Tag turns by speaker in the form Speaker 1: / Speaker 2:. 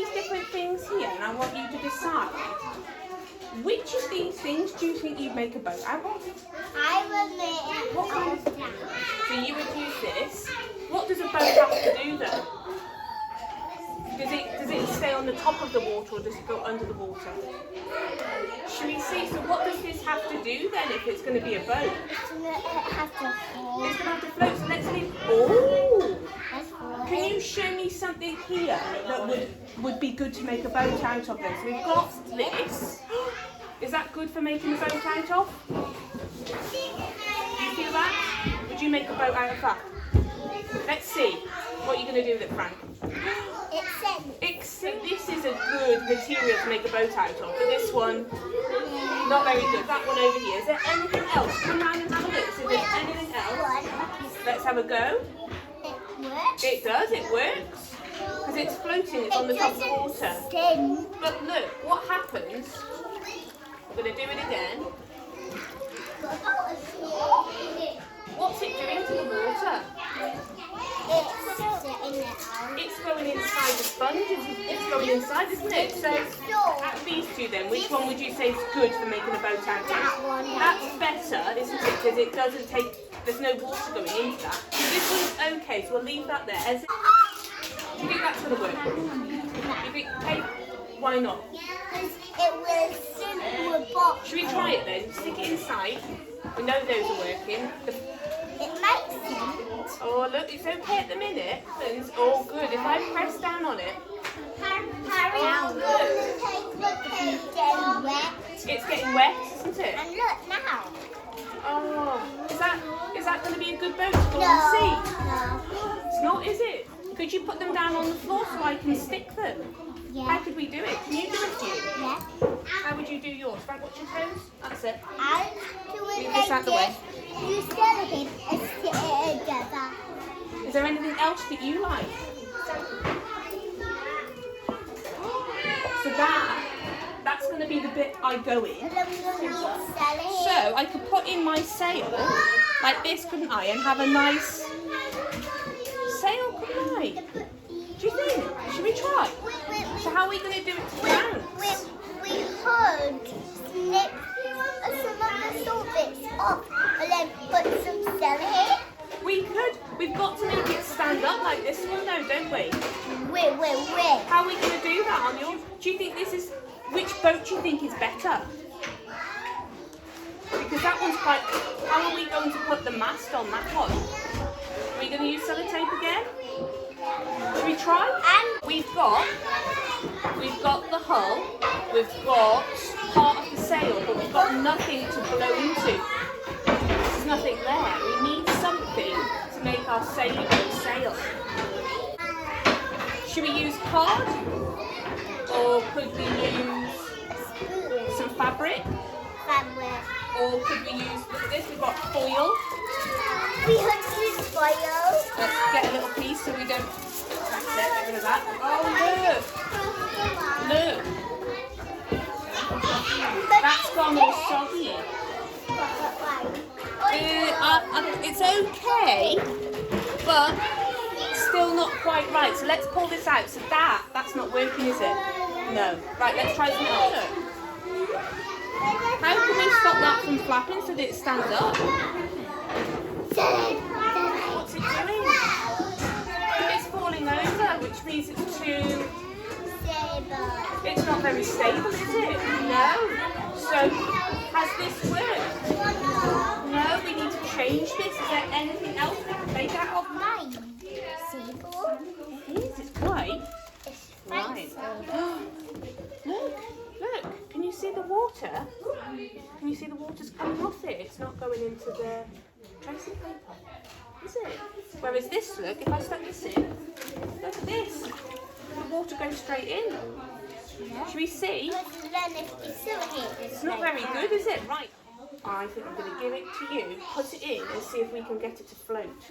Speaker 1: these different things here, and I want you to decide which of these things do you think you'd make a boat out of?
Speaker 2: I would make
Speaker 1: What kind of... So you would use this. What does a boat have to do though? Does it stay on the top of the water or does it go under the water? Should we see? So what does this have to do then if it's going to be a boat?
Speaker 2: It's going to have to float.
Speaker 1: It's going to have to float. So let's leave. Oh! Can you show me something here that would be good to make a boat out of then? So we've got this. Is that good for making a boat out of? Do you feel that? Would you make a boat out of that? Let's see. What are you going to do with it, Frank? This is a good material to make a boat out of, but this one, not very good. That one over here. Is there anything else? Come round and have a look. So is there anything else? Let's have a go.
Speaker 2: It works.
Speaker 1: It does, it works. Because it's floating, it's on the top of the water. But look, what happens, I'm going to do it again. What's it doing to the water? It's going inside the sponge. It's going inside, isn't it? So, out of these two then, which one would you say is good for making a boat out of?
Speaker 2: That one.
Speaker 1: That's better, isn't it? Because it doesn't take, there's no water going into that. This one's okay, so we'll leave that there. Do you think that's going to work? You think, hey, why not?
Speaker 2: It will sink to a box.
Speaker 1: Should we try it then? Stick it inside. We know those are working.
Speaker 2: It makes sense.
Speaker 1: Oh look, it's okay at the minute. Oh good, if I press down on it.
Speaker 2: Harry, it's getting wet.
Speaker 1: It's getting wet, isn't it?
Speaker 2: And look now.
Speaker 1: Oh, is that going to be a good boat to go and see?
Speaker 2: No.
Speaker 1: It's not, is it? Could you put them down on the floor so I can stick them?
Speaker 2: Yeah.
Speaker 1: How could we do it? Can you do it, you?
Speaker 2: Yeah.
Speaker 1: How would you do yours? Frank, watch your toes. That's it.
Speaker 2: I do it
Speaker 1: Leave this out
Speaker 2: like
Speaker 1: the way.
Speaker 2: this. You set it and stick it together.
Speaker 1: Is there anything else that you like? So that's going to be the bit I go in. So I could put in my sail like this, couldn't I? And have a nice sail, couldn't I? Do you think? Should we try? So how are we going to do it to bounce?
Speaker 2: We could snip some of the salt bits off and then put some celery.
Speaker 1: We could. We've got to make it stand up like this one though, don't we?
Speaker 2: Wait.
Speaker 1: How are we going to do that on yours? Do you think this is... Which boat do you think is better? Because that one's quite... How are we going to put the mast on that one? Are we going to use sellotape again? Should we try? And we've got the hull, we've got part of the sail, but we've got nothing to blow into. There's nothing there. We need something to make our sail sail. Should we use card? Or could we use some fabric? Or could we use this? We've got foil.
Speaker 2: We could use foil.
Speaker 1: Let's get a little piece so we don't... Get rid of that. Oh, look. That's gone all soggy. It's okay, but still not quite right. So let's pull this out. So that's not working, is it? No. Right, let's try something else. How can we stop that from flapping so that it stands up? What's it doing? It's falling over, which means it's too... It's not very stable, is it? No. So, has this worked? No, we need to change this. Is there anything else we can make out of mine? It is, it's quite. Right. Look, can you see the water? Can you see the water's coming off it? It's not going into the tracing paper, is it? Whereas this, look, if I stuck this in, look at this. The water goes straight in. Should we see? It's not very good, is it? Right. I think I'm going to give it to you, put it in and see if we can get it to float.